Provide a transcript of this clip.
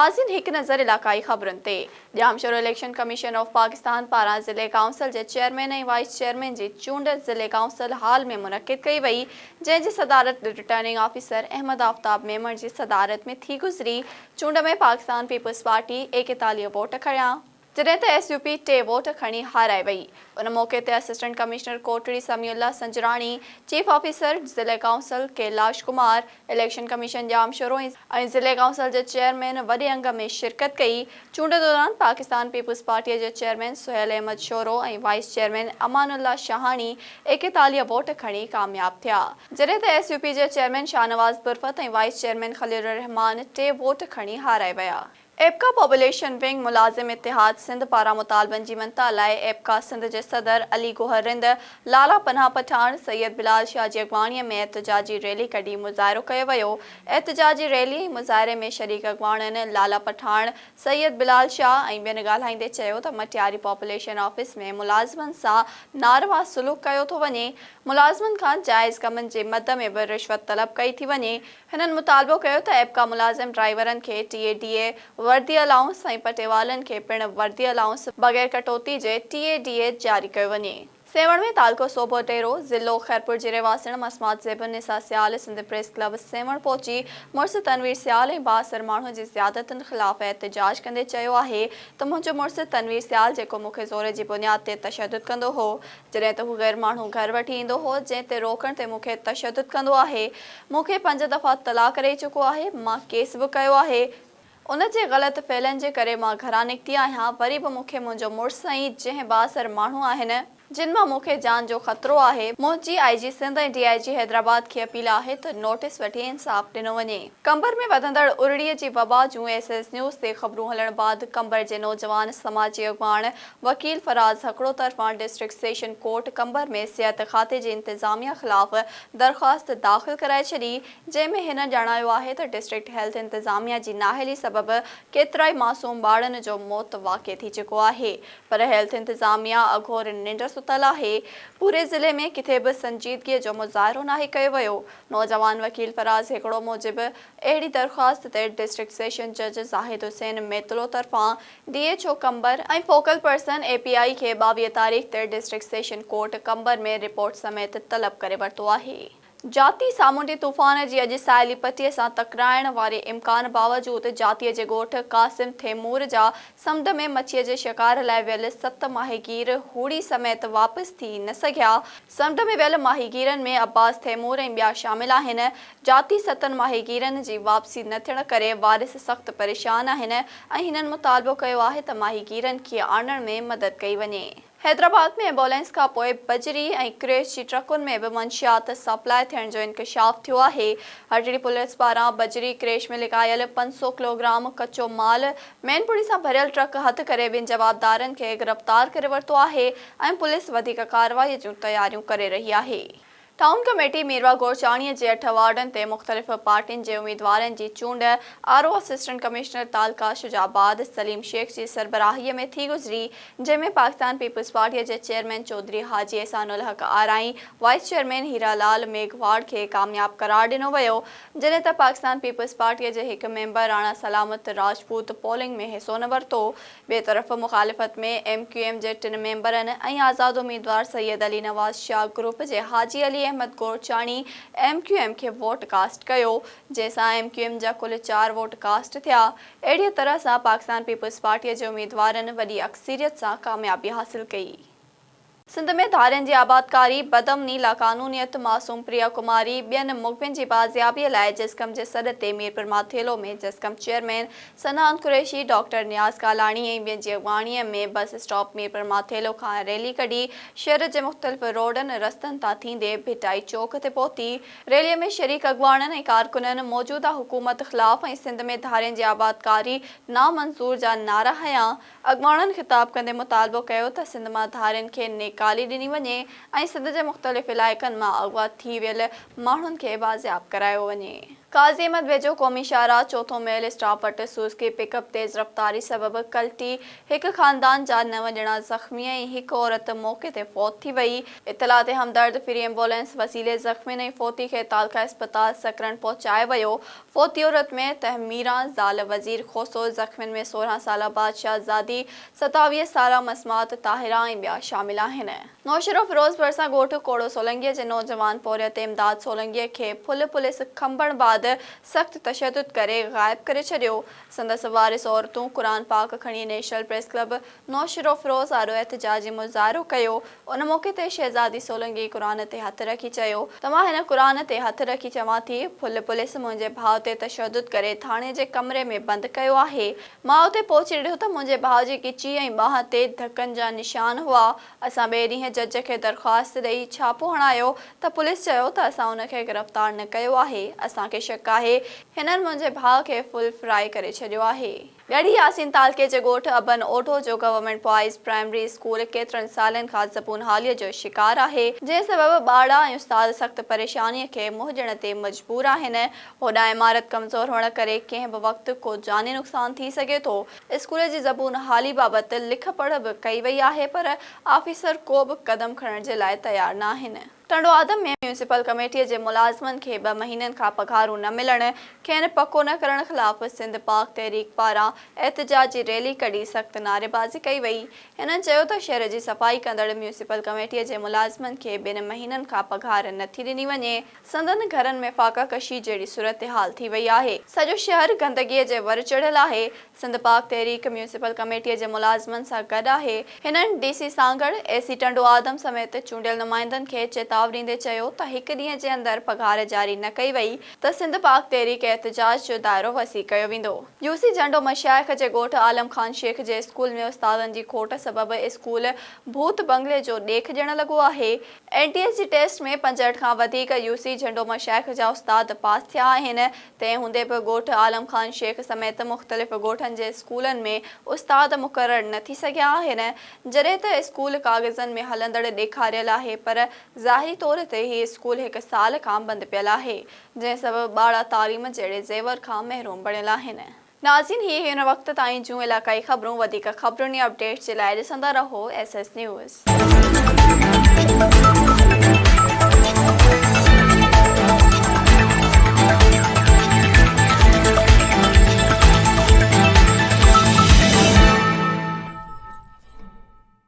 नाज़रीन हिक नज़र इलाकाई ख़बरुनि ते Jamshoro election commission of Pakistan पारां ज़िले काउंसिल जे चेयरमैन ऐं वाइस चेयरमैन जी चूंड ज़िले काउंसिल हाल में मुनक़िद कई वई, जंहिं जी सदारत रिटर्निंग ऑफिसर अहमद आफ्ताब मेमण जी सदारत में थी गुज़री। चूंड में पाकिस्तान पीपल्स पार्टी 41 वोट खणिया, जॾहिं त SUP 3 वोट खणी हाराए वई। उन मौक़े ते assistant commissioner Kotri Samiullah Sanjrani, chief officer ज़िले council Kailash Kumar, election commission Jamshoro ऐं ज़िले काउंसिल जे चेयरमैन वॾे अंग में शिरकत कई। चूंड दौरान पाकिस्तान पीपल्स पार्टीअ जे चेयरमैन सुहेल अहमद शोरो ऐं wise chairman Amanullah Shahani 41 vote खणी कामयाब थिया, जॾहिं त SUP जे चेयरमैन शाहनवाज़ बुरफत ऐं वाइस चेयरमैन खलील रहमान 3 वोट खणी हाराए विया। एपका पॉपुलेशन विंग मुलाज़िम इतिहाद सिंध पारां मुतालबनि जी मनता लाइ एपका सिंध जे सदर अली गोहर रिंद, लाला पनाह पठान, सैयद बिलाल शाह जी अॻवाणीअ में एहतजाजी रैली कढी मुज़ाहिरो कयो वियो। एहतजाजी रैली ऐं मुज़ाहिरे में शरीक अॻवाणनि लाला पठान, सैयद बिलाल शाह ऐं ॿियनि ॻाल्हाईंदे चयो त मटियारी पॉपुलेशन ऑफिस में मुलाज़िमनि सां नारवा सलूक कयो थो वञे। मुलाज़िमनि खां जाइज़ कमनि जे मद में बि रिश्वत तलब कई थी वञे। हिननि मुतालबो कयो त एपका मुलाज़िम ड्राइवरनि खे TADA वर्दी अलाउंस ऐं पटेवालनि खे पिणु वर्दी अलाउंस बग़ैर कटौती जे TADA जारी कयो वञे। सेवण में तालको सोभो टेरो ज़िलो खैरपुर जी रहवासिण मसमात ज़ेबुन निसा सियाल सिंध प्रेस क्लब सेवण पहुची मुड़ुस तनवीर सियाल ऐं बासर माण्हू जी ज़ियादतुनि ख़िलाफ़ एहतजाज कंदे चयो आहे त मुंहिंजो मुड़ुस तनवीर सियाल जेको मूंखे ज़ोर जी बुनियाद ते तशदुद कंदो हो, जॾहिं त हू गैर माण्हू घर वठी ईंदो हो जंहिं ते रोकण ते मूंखे तशदुद कंदो आहे। मूंखे 5 दफ़ा तलाक ॾेई चुको आहे। मां केस बि कयो आहे। उन जे ग़लति फ़ैलनि जे करे मां घरां निकिती आहियां। वरी बि मूंखे मुंहिंजो मुड़ुसु ऐं जंहिं बासर माण्हू आहिनि जिन मां मूंखे जान जो ख़तरो आहे, मुंहिंजी IG सिंध ऐं DIG हैदराबाद खे अपील आहे त नोटिस वठी इंसाफ़ ॾिनो वञे। कंबर में वधंदड़ उरड़ीअ जी वबा जूं SS न्यूज़ ते ख़बरूं हलण बाद कंबर जे नौजवान समाजी अॻवान वकील फराज़ हकड़ो तरफ़ां डिस्ट्रिक्ट सेशन कोर्ट कंबर में सिहत खाते जे इंतज़ामिया ख़िलाफ़ दरख़्वास्त दाख़िल कराए छॾी, जंहिं में हिन ॼाणायो आहे त डिस्ट्रिक्ट हेल्थ इंतज़ामिया जी नाअहली सबबि केतिरा ई मासूम ॿारनि जो मौत वाक़िअ थी चुको आहे, पर हेल्थ इंतज़ामिया अघोर निंड सुतल आहे। पूरे ज़िले में किथे बि संजीदगीअ जो मुज़ाहिरो नाहे कयो वियो। नौजवान वकील फराज़ हिकिड़ो मूजिबि अहिड़ी दरख़्वास्त ते डिस्ट्रिक्ट सेशन जज ज़ाहिद हुसैन मेतलो तरफ़ां DHO कंबर ऐं फोकल पर्सन API खे 22 तारीख़ ते डिस्ट्रिक्ट सेशन कोर्ट कंबर में रिपोर्ट समेत तलब करे वरितो आहे। जाती सामूंडी तूफ़ान जी अॼु साहिली पटीअ सां टकराइण वारे इम्कान बावजूदि जातीअ जे ॻोठ क़ासिम थेमूर जा समुंड में मछीअ जे शिकार लाइ वियल 7 माहीगीर हूड़ी समेत वापसि थी न सघिया। समुंड में वियल माहीगीरनि में अब्बास थेमूर ऐं ॿिया शामिल आहिनि। जाती 7 माहीगीरनि जी वापसी न थियण करे वारिस सख़्तु परेशान आहिनि ऐं हिननि मुतालबो कयो आहे त माहीगीरनि खे आणण में मदद कई वञे। हैदराबाद में एम्बुलेंस खां पोइ बजरी ऐं क्रेश जी ट्रकुनि में बि मंशियात सप्लाई थियण जो इंकशाफ थियो आहे। हटड़ी पुलिस पारां बजरी क्रेश में लिकायल 500 किलोग्राम कचो माल मैनपुड़ी सां भरियल ट्रक हथ करे ॿिनि जवाबदारनि खे गिरफ़्तार करे वरितो आहे ऐं पुलिस वधीक कार्रवाई जूं तयारियूं करे रही आहे। टाउन कमेटी मीरवा गोरचाणीअ जे 8 वार्डनि ते मुख़्तलिफ़ पार्टियुनि जे उम्मीदवारनि जी चूंड RO assistant commissioner तालका Shujabad Salim Sheikh जी सरबराहीअ में थी गुज़री, जंहिं में पाकिस्तान पीपल्स पार्टीअ जे चेयरमैन चौधरी हाजी एहसानुल हक आराई वाइस चेयरमैन हीरालाल मेघवाड़ खे कामयाब करार ॾिनो वियो, जॾहिं त पाकिस्तान पीपल्स पार्टीअ जे हिकु मेंबर राणा सलामत राजपूत पोलिंग में हिसो न वरितो। ॿिए तरफ़ मुख़ालिफ़त में MQM जे 3 मेंबरनि ऐं आज़ाद उम्मीदवार सैयद अली नवाज़ शाह ग्रुप जे हाजी अली अहमद गोरचाणी MQM खे वोट कास्ट कयो, जंहिंसां MQM जा कुल 4 वोट कास्ट थिया। अहिड़ीअ तरह सां पाकिस्तान पीपल्स पार्टीअ जे उम्मीदवारनि वॾी अक्सरियत सां कामयाबी हासिल कई। सिंध में धारियुनि जी आबादकारी, बदअमनी, लाक़ानूनियत, मासूम प्रिया कुमारी ॿियनि मुक़बिन जी बाज़ियाबीअ लाइ जिस्कम जे सॾ ते मीरपुर माथेलो में जिस्कम चेयरमैन सनान कुरैशी, डॉक्टर नियाज़ कालाणी ऐं ॿियनि जी अॻवाणीअ में बस स्टॉप मीरपुर माथेलो खां रैली कढी शहर जे मुख़्तलिफ़ रोडनि रस्तनि तां थींदे भिटाई चौक ते पहुती। रैलीअ में शरीक अॻवाननि ऐं कारकुननि मौजूदा हुकूमत ख़िलाफ़ ऐं सिंध में धारियुनि जी आबादकारी नामंज़ूर जा नारा हंया। अॻवाननि ख़िताब कंदे मुतालबो कयो त सिंध मां धारियुनि खे निकाली ॾिनी वञे ऐं सिंध जे मुख़्तलिफ़ इलाइक़नि मां अगवा थी वियल माण्हुनि खे बाज़ियाब करायो वञे। काजी अहमद वेझो क़ौमी शाहराह चौथों मेल स्टॉप वटि सूज़की पिकअप तेज़ रफ़्तारी सबबि कल्टी हिकु ख़ानदान जा 9 ॼणा ज़ख़्मी ऐं हिकु औरत मौक़े ते फ़ौत थी वई। इतला ते हमदर्द फ्री एम्बुलेंस वसीले ज़ख़्मियुनि ऐं फ़ौती खे तालका इस्पताल सकरन पहुचाए वियो। फ़ौती औरत में तहमीरा ज़ाल वज़ीर खोसो, ज़ख़्मियुनि में 16 साला बादशाह ज़ादी, 27 साला मसमात ताहिरा ऐं ॿिया शामिल आहिनि। नौशरो फिरोज़ भरिसां ॻोठु कोड़ो सोलंकीअ जे नौजवान पौरियत इमदाद सोलंकीअ खे फुल पुलिस खंभण बाद सख़्त तशद्दुद करे ग़ाइब करे छॾियो। संदसि वारिस औरतूं क़ुरान पाक खणी national press club Naushahro Firoz आॾो एहतिजाजी मुज़ाहिरो कयो। उन मौक़े ते शहज़ादी सोलंकी क़ुरान ते हथ रखी चयो त मां हिन क़ुरान ते हथ रखी चवां थी, फुल पुलिस मुंहिंजे भाउ ते तशद्दुद करे थाणे जे कमरे में बंदि कयो आहे। मां उते पहुची ॾिठो त मुंहिंजे भाउ जी गिची ऐं ॿांह ते धकनि जा निशान हुआ। असां ॿिए ॾींहुं जज खे दरख़्वास्त ॾेई छापो हणायो त पुलिस चयो त असां उन खे गिरफ़्तार न कयो आहे। असांखे शक आहे हिननि मुंहिंजे भाउ खे फुल फ्राई करे छॾियो आहे। ॻड़ी यासीन तालके जे ॻोठु अबन ओढो जो गवर्नमेंट बॉइज़ प्राइमरी स्कूल केतिरनि सालनि खां ज़बून हालीअ जो शिकार आहे, जंहिं सबबि ॿारड़ा ऐं उस्ताद सख़्त परेशानीअ खे मुंहुं ॾियण ते मजबूर आहिनि। होॾां इमारत कमज़ोर हुअण करे कंहिं बि वक़्तु को जानी नुक़सान थी सघे थो। स्कूल जी ज़बून हाली बाबति लिख पढ़ बि कई वई आहे, पर ऑफिसर को बि क़दम खणण जे लाइ तयार न आहिनि। टंडो आदम में म्यूनिसिपल कमेटीअ जे मुलाज़िमनि खे 2 महीननि खां पघारूं न मिलण खेनि पको न करण ख़िलाफ़ सिंध पाक तहरीक पारां एहतिजाजी रैली कढी सख़्त नारेबाज़ी कई वई। हिननि चयो त शहर जी सफ़ाई कंदड़ म्यूनिसिपल कमेटीअ जे मुलाज़िमनि खे 2 महीननि खां पघार नथी ॾिनी वञे। संदनि घरनि में फाका कशी जहिड़ी सूरत हाल थी वई आहे। सॼो शहर गंदगीअ जे वर चढ़ियल आहे। सिंध पाक तहरीक म्यूनिसिपल कमेटीअ जे मुलाज़िमनि सां गॾु आहे। हिननि DC सांगड़ AC टंडो आदम समेत चूंडियल नुमाइंदनि खे चेतावनी ॾींदे चयो त हिकु ॾींहं जे अंदरि पघार जारी न कई वई त सिंध पाक तहरीक एहतिजाज जो दाइरो वसी कयो वेंदो। UC झंडो मशाइख जे ॻोठु आलम खान शेख जे स्कूल में उस्तादनि जी खोट सबबि स्कूल भूत बंगले जो ॾेख ॾियण लॻो आहे। NTS जी टेस्ट में 65 खां वधीक UC झंडो मशाइख जा उस्ताद पास थिया आहिनि। तंहिं हूंदे बि ॻोठु आलम खान शेख समेत मुख़्तलिफ़ ॻोठनि जे स्कूलनि में उस्ताद मुक़रर न थी सघिया आहिनि, जॾहिं त स्कूल काग़ज़नि में हलंदड़ ॾेखारियल आहे, पर ज़ाहिरी तौर ते ही स्कूल हिकु साल खां बंदि पियल आहे, जंहिं सबबि ॿारड़ा तालीम जहिड़े ज़ेवर खां महरूम बणियल आहिनि। नाज़रीन, ही हिन वक़्त ताईं जूं इलाक़ाई ख़बरूं। वधीक ख़बरुनि या अपडेट्स जे लाइ ॾिसंदा रहो SS न्यूज़।